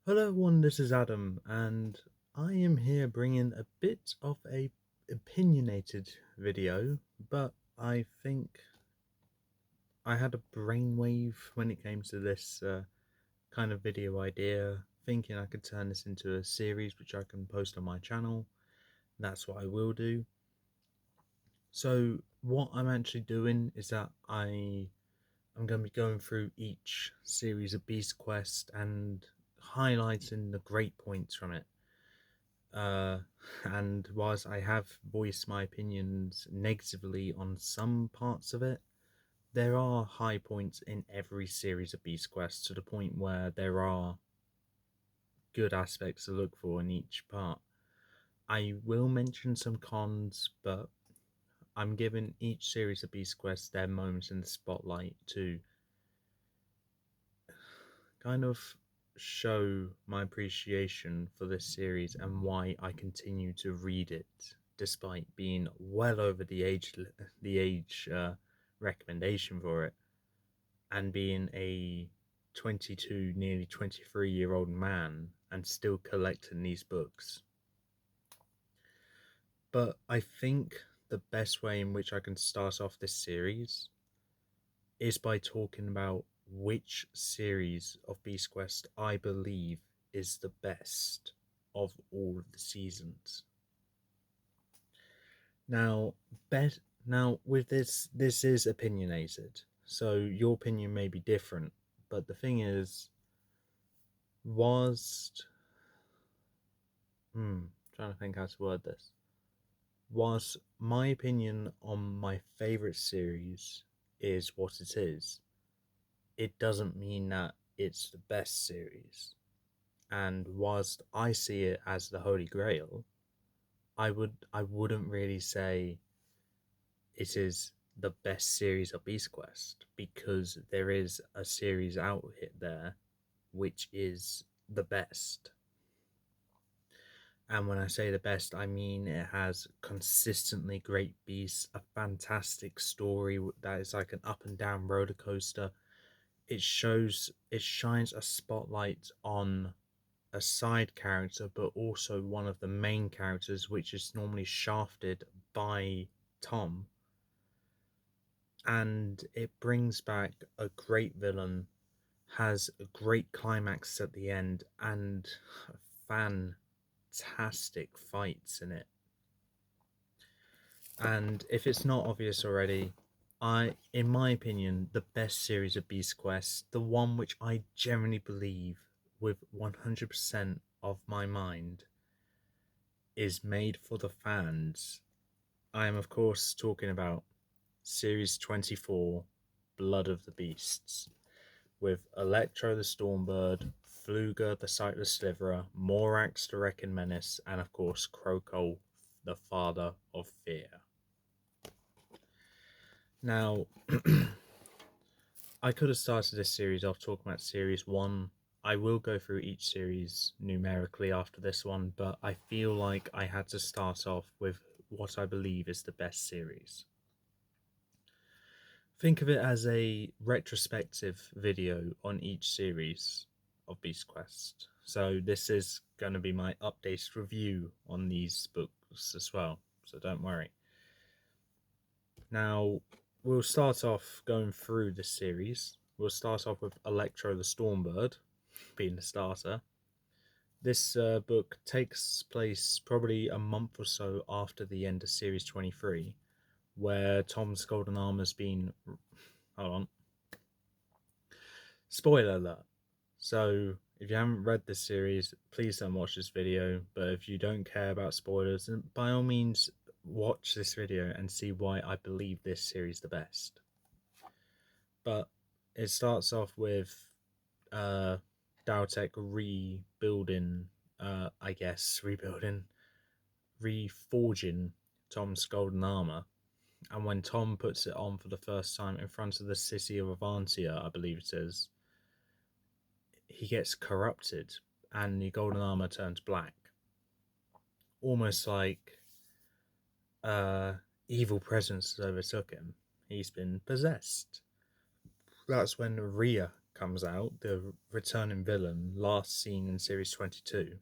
Hello everyone, this is Adam, and I am here bringing a bit of a opinionated video, but I think I had a brainwave when it came to this kind of video idea, thinking I could turn this into a series which I can post on my channel. That's what I will do. So what I'm actually doing is that I'm going to be going through each series of Beast Quest and highlighting the great points from it. Uh, and whilst I have voiced my opinions negatively on some parts of it, there are high points in every series of Beast Quest to the point where there are good aspects to look for in each part. I will mention some cons, but I'm giving each series of Beast Quest their moments in the spotlight to kind of show my appreciation for this series and why I continue to read it despite being well over the age recommendation for it and being a 22 nearly 23-year-old man and still collecting these books. But I think the best way in which I can start off this series is by talking about which series of Beast Quest I believe is the best of all of the seasons. Now, now with this is opinionated, so your opinion may be different, but the thing is, was trying to think how to word this. Was my opinion on my favorite series is what it is, it doesn't mean that it's the best series. And whilst I see it as the Holy Grail, I wouldn't really say it is the best series of Beast Quest because there is a series out there which is the best. And when I say the best, I mean it has consistently great beasts, a fantastic story that is like an up and down roller coaster. It shines a spotlight on a side character, but also one of the main characters, which is normally shafted by Tom. And it brings back a great villain, has a great climax at the end, and fantastic fights in it. And if it's not obvious already, in my opinion, the best series of Beast Quest, the one which I generally believe with 100% of my mind is made for the fans. I am, of course, talking about Series 24 Blood of the Beasts, with Electro the Stormbird, Fluga the Sightless Sliverer, Morax the Wrecking Menace, and of course, Kroko the Father of Fear. Now, I could have started this series off talking about Series 1. I will go through each series numerically after this one, but I feel like I had to start off with what I believe is the best series. Think of it as a retrospective video on each series of Beast Quest. So this is going to be my updated review on these books as well, so don't worry. Now, we'll start off going through this series. We'll start off with Electro the Stormbird being the starter. This book takes place probably a month or so after the end of Series 23, where Tom's golden armor's been... Hold on. Spoiler alert. So, if you haven't read this series, please don't watch this video. But if you don't care about spoilers, then by all means, watch this video and see why I believe this series the best. But it starts off with Dowtech rebuilding, reforging Tom's golden armor. And when Tom puts it on for the first time in front of the city of Avantia, I believe it is, he gets corrupted and the golden armor turns black. Almost like evil presence has overtook him. He's been possessed. That's when Rhea comes out, the returning villain, last seen in series 22,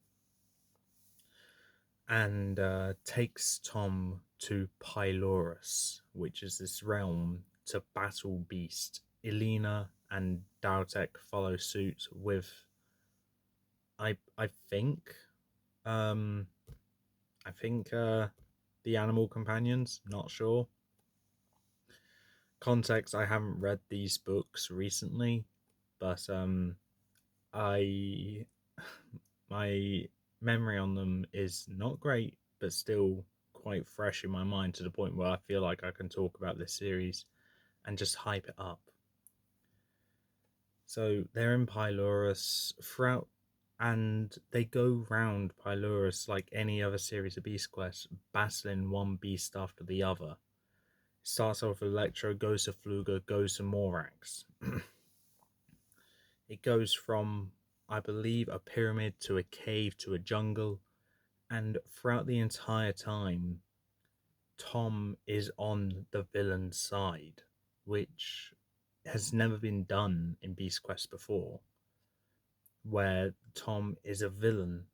and takes Tom to Pylorus, which is this realm, to battle Beast. Elena and Daltek follow suit with, I think, um, I think the animal companions. Not sure. Context: I haven't read these books recently, but I my memory on them is not great, but still quite fresh in my mind to the point where I feel like I can talk about this series and just hype it up. So they're in Pylorus throughout, and they go round Pylorus like any other series of Beast Quest, battling one beast after the other. Starts off with Electro, goes to Fluga, goes to Morax. It goes from, I believe, a pyramid to a cave to a jungle, and throughout the entire time, Tom is on the villain's side, which has never been done in Beast Quest before, where Tom is a villain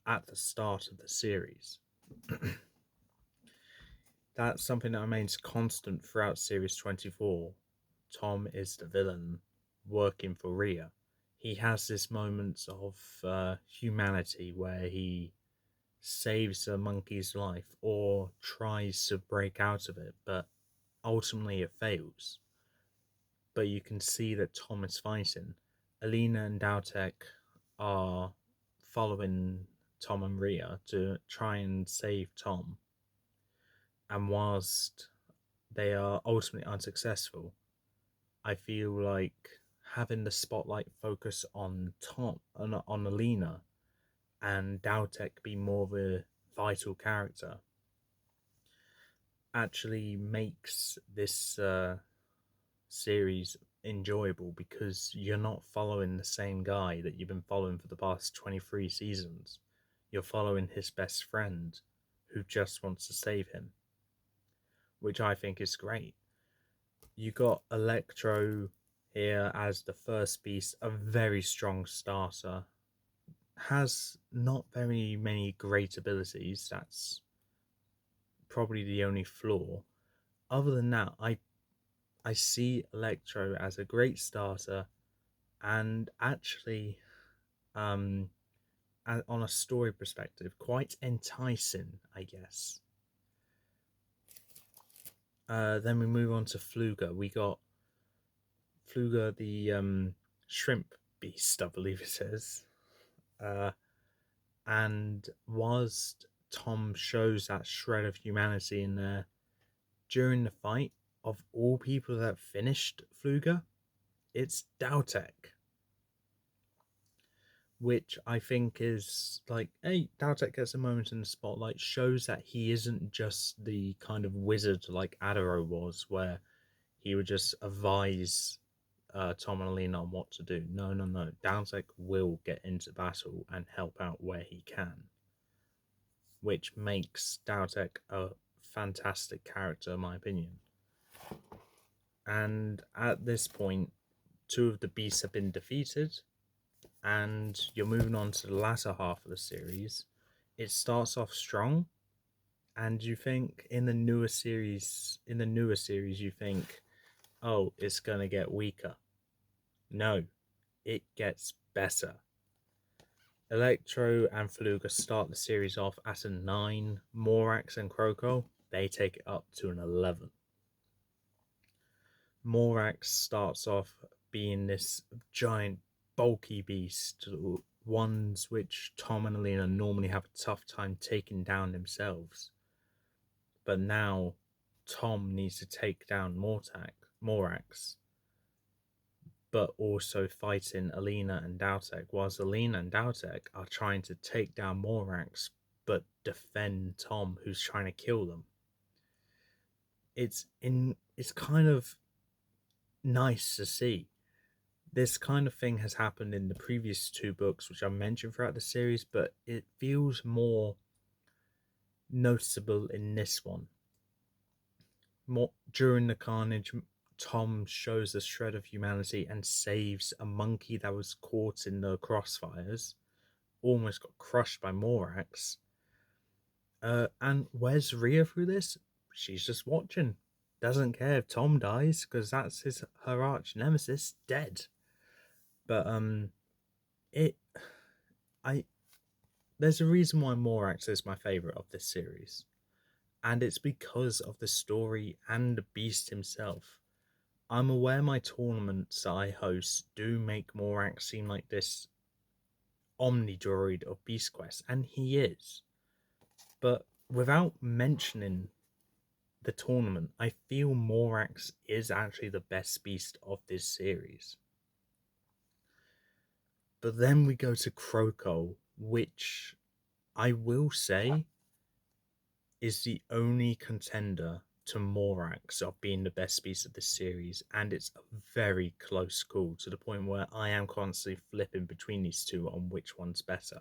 at the start of the series. That's something that remains constant throughout Series 24. Tom is the villain working for Rhea. He has this moment of humanity where he saves a monkey's life or tries to break out of it, but ultimately it fails. But you can see that Tom is fighting. Alina and Daltek are following Tom and Rhea to try and save Tom. And whilst they are ultimately unsuccessful, I feel like having the spotlight focus on Tom, on Alina, and Daltek be more of a vital character actually makes this series enjoyable, because you're not following the same guy that you've been following for the past 23 seasons. You're following his best friend who just wants to save him, which I think is great. You got Electro here as the first beast, a very strong starter. Has not very many great abilities. That's probably the only flaw. Other than that, I see Electro as a great starter, and actually, um, on a story perspective, quite enticing, I guess. Then we move on to Fluga. We got Fluga, the shrimp beast, I believe it is. Uh, and whilst Tom shows that shred of humanity in there, during the fight, of all people that finished Fluga, it's Daltek. Which I think is like, hey, Daltek gets a moment in the spotlight, shows that he isn't just the kind of wizard like Adaro was, where he would just advise Tom and Alina on what to do. No, no, no. Daltek will get into battle and help out where he can, which makes Daltek a fantastic character, in my opinion. And at this point, two of the beasts have been defeated, and you're moving on to the latter half of the series. It starts off strong, and you think in the newer series, you think, oh, it's gonna get weaker. No, it gets better. Electro and Feluga start the series off at a 9. Morax and Kroko, they take it up to an 11. Morax starts off being this giant, bulky beast, ones which Tom and Alina normally have a tough time taking down themselves. But now Tom needs to take down Morax, but also fighting Alina and Daltek, whilst Alina and Daltek are trying to take down Morax but defend Tom, who's trying to kill them. It's kind of nice to see. This kind of thing has happened in the previous 2 books, which I mentioned throughout the series, but it feels more noticeable in this one. More during the carnage, Tom shows a shred of humanity and saves a monkey that was caught in the crossfires, almost got crushed by Morax. And where's Rhea through this? She's just watching. Doesn't care if Tom dies because that's her arch nemesis dead. But it I there's a reason why Morax is my favorite of this series, and it's because of the story and the beast himself. I'm aware my tournaments I host do make Morax seem like this omni droid of Beast Quest, and he is. But without mentioning the tournament, I feel Morax is actually the best beast of this series. But then we go to Kroko, which I will say is the only contender to Morax of being the best beast of this series, and it's a very close call to the point where I am constantly flipping between these two on which one's better.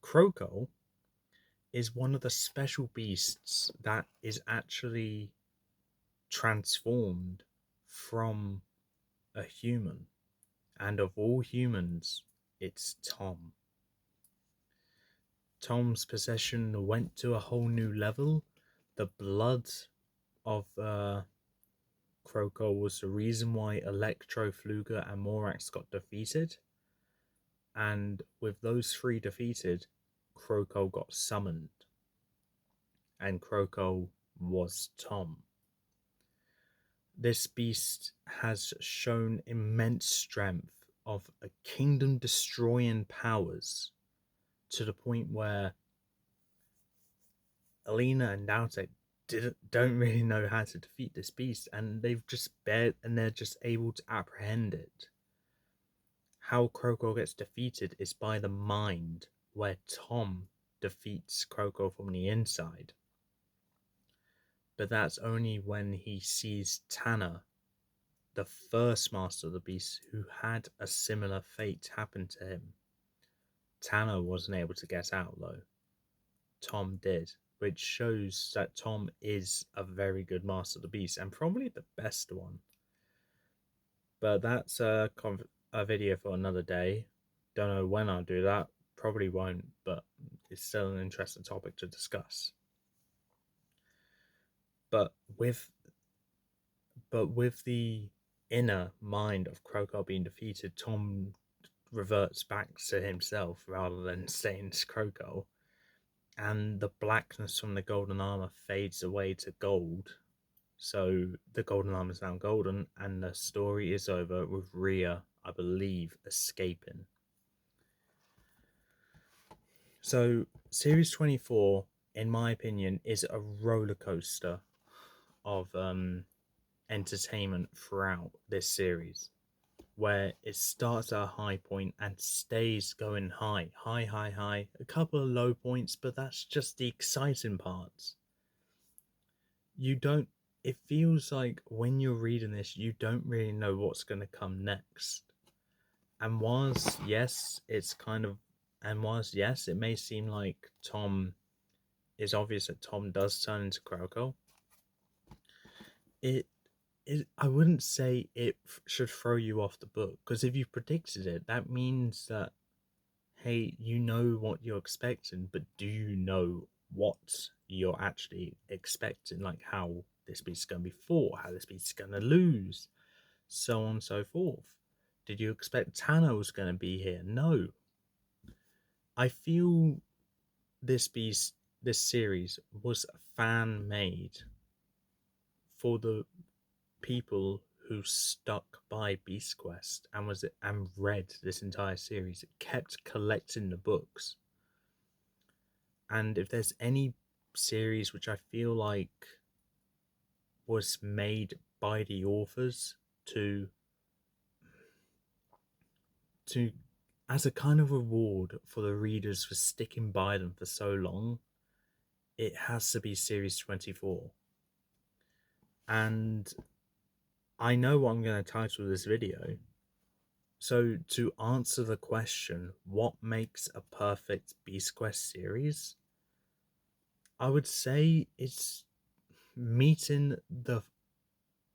Kroko is one of the special beasts that is actually transformed from a human, and of all humans, it's Tom. Tom's possession went to a whole new level. The blood of Kroko was the reason why Electro, Fluger, and Morax got defeated. And with those three defeated, Kroko got summoned. And Kroko was Tom. This beast has shown immense strength of a kingdom destroying powers to the point where Alina and Nautek don't really know how to defeat this beast, and they're just able to apprehend it. How Kroko gets defeated is by the mind, where Tom defeats Kroko from the inside. But that's only when he sees Tanner, the first Master of the Beast, who had a similar fate happen to him. Tanner wasn't able to get out though. Tom did, which shows that Tom is a very good Master of the Beast and probably the best one. But that's a video for another day. Don't know when I'll do that. Probably won't, but it's still an interesting topic to discuss. But with the inner mind of Kroko being defeated, Tom reverts back to himself rather than staying as Kroko. And the blackness from the golden armor fades away to gold. So the golden armor is now golden, and the story is over with Rhea, I believe, escaping. So Series 24, in my opinion, is a roller coaster of entertainment throughout this series, where it starts at a high point and stays going high, a couple of low points, but that's just the exciting parts. It feels like when you're reading this, you don't really know what's going to come next. And whilst yes, it may seem like it's obvious that Tom does turn into Kroko, I wouldn't say it should throw you off the book, because if you predicted it, that means that, hey, you know what you're expecting, but do you know what you're actually expecting? Like how this beast's going to be fought, how this beast's going to lose, so on and so forth. Did you expect Tanner was going to be here? No. I feel this series was fan made for the people who stuck by Beast Quest and read this entire series. It kept collecting the books. And if there's any series which I feel like was made by the authors to as a kind of reward for the readers for sticking by them for so long, it has to be Series 24. And I know what I'm going to title this video. So to answer the question, what makes a perfect Beast Quest series? I would say it's meeting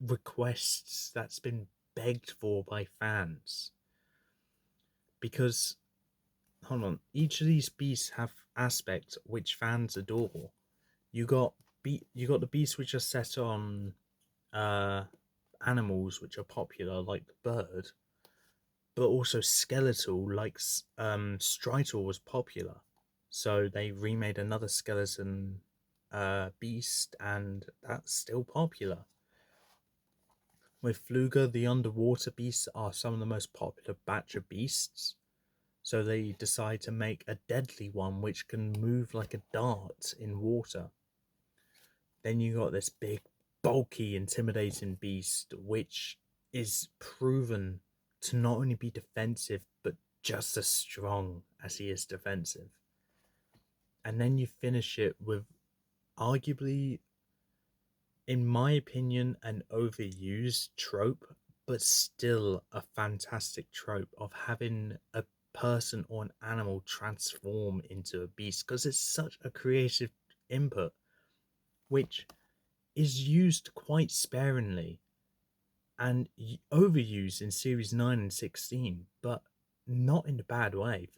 requests that's been begged for by fans. Because, hold on, each of these beasts have aspects which fans adore. You got you got the beasts which are set on uh animals which are popular, like the bird, but also skeletal, like Stritor was popular. So they remade another skeleton beast, and that's still popular. With Fluga, the underwater beasts are some of the most popular batch of beasts. So they decide to make a deadly one which can move like a dart in water. Then you got this big, bulky, intimidating beast, which is proven to not only be defensive, but just as strong as he is defensive. And then you finish it with arguably, in my opinion, an overused trope, but still a fantastic trope of having a person or an animal transform into a beast, because it's such a creative input, which is used quite sparingly and overused in series 9 and 16, but not in a bad way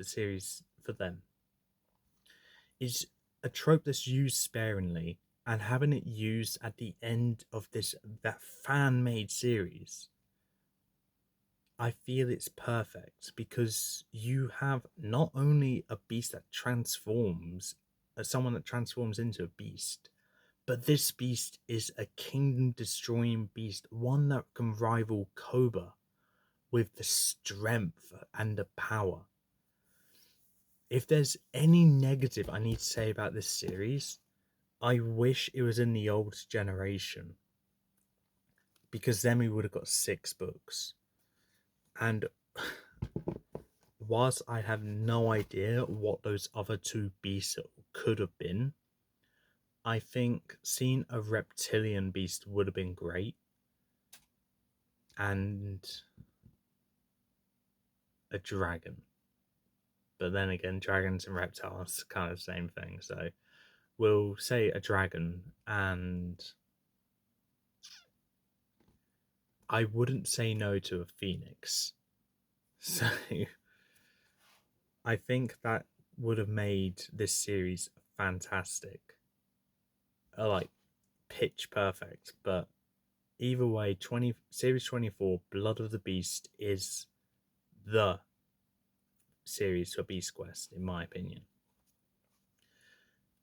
for them. Is a trope that's used sparingly, and having it used at the end of that fan made series, I feel it's perfect, because you have not only a beast that transforms, someone that transforms into a beast, but this beast is a kingdom destroying beast, one that can rival Cobra with the strength and the power. If there's any negative I need to say about this series, I wish it was in the old generation, because then we would have got 6 books. And whilst I have no idea what those other 2 beasts could have been, I think seeing a reptilian beast would have been great. And a dragon. But then again, dragons and reptiles are kind of the same thing. So we'll say a dragon, and I wouldn't say no to a phoenix. So I think that would have made this series fantastic. Like pitch perfect. But either way, series 24, Blood of the Beast, is the series for Beast Quest, in my opinion.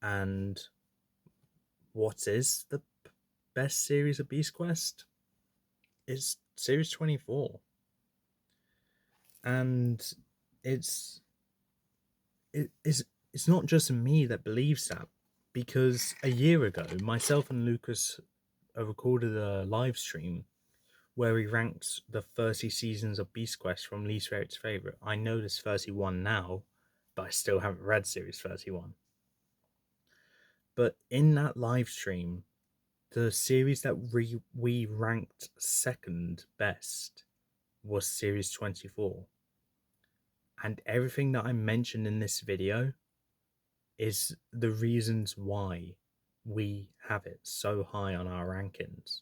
And what is the best series of Beast Quest? It's series 24. And it's it's not just me that believes that, because a year ago myself and Lucas recorded a live stream where we ranked the 30 seasons of Beast Quest from least favorite to favorite. I know there's 31 now, but I still haven't read series 31. But in that live stream, the series that we ranked second best was series 24. And everything that I mentioned in this video is the reasons why we have it so high on our rankings.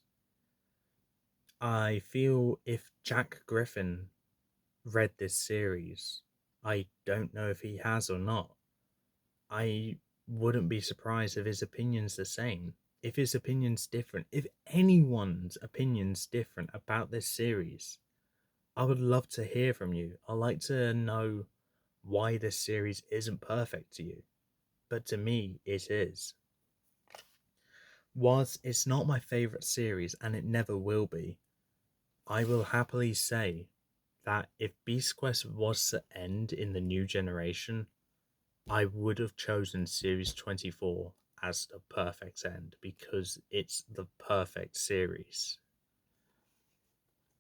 I feel if Jack Griffin read this series, I don't know if he has or not, I wouldn't be surprised if his opinion's the same. If his opinion's different, if anyone's opinion's different about this series, I would love to hear from you. I'd like to know why this series isn't perfect to you. But to me, it is. Whilst it's not my favourite series, and it never will be, I will happily say that if Beast Quest was to end in the new generation, I would have chosen Series 24 as the perfect end, because it's the perfect series.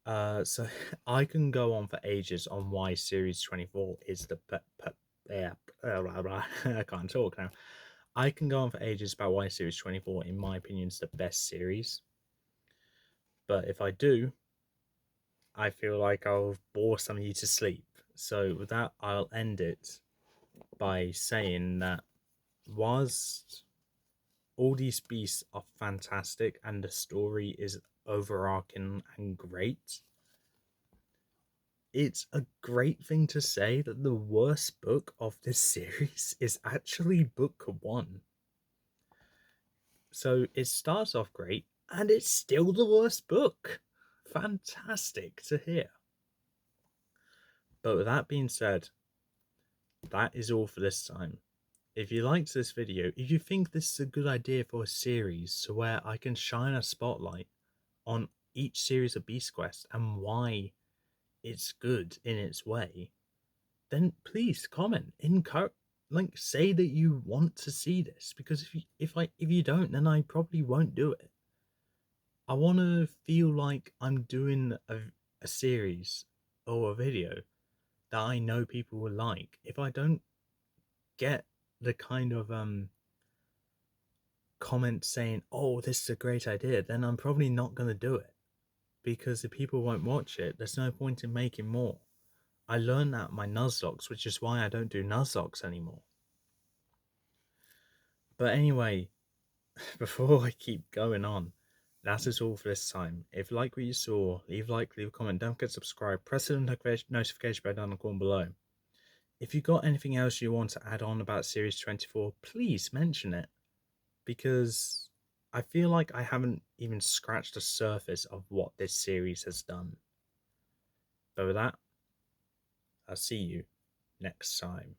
So I can go on for ages on why Series 24 is the I can't talk now. I can go on for ages about why Series 24, in my opinion, is the best series. But if I do, I feel like I'll bore some of you to sleep. So with that, I'll end it by saying that whilst all these beasts are fantastic and the story is overarching and great, it's a great thing to say that the worst book of this series is actually book one. So it starts off great, and it's still the worst book. Fantastic to hear. But with that being said, that is all for this time. If you liked this video, if you think this is a good idea for a series to where I can shine a spotlight on each series of Beast Quest and why it's good in its way, then please comment, encourage, like say that you want to see this, because if you don't, then I probably won't do it. I want to feel like I'm doing a series or a video that I know people will like. If I don't get the kind of comment saying, "Oh, this is a great idea," then I'm probably not going to do it, because if people won't watch it, there's no point in making more. I learned that my Nuzlocke, which is why I don't do Nuzlocke anymore. But anyway, before I keep going on, that is all for this time. If you like what you saw, leave a like, leave a comment, don't forget to subscribe, press the notification bell down the corner below. If you got anything else you want to add on about Series 24, please mention it, because I feel like I haven't even scratched the surface of what this series has done. But with that, I'll see you next time.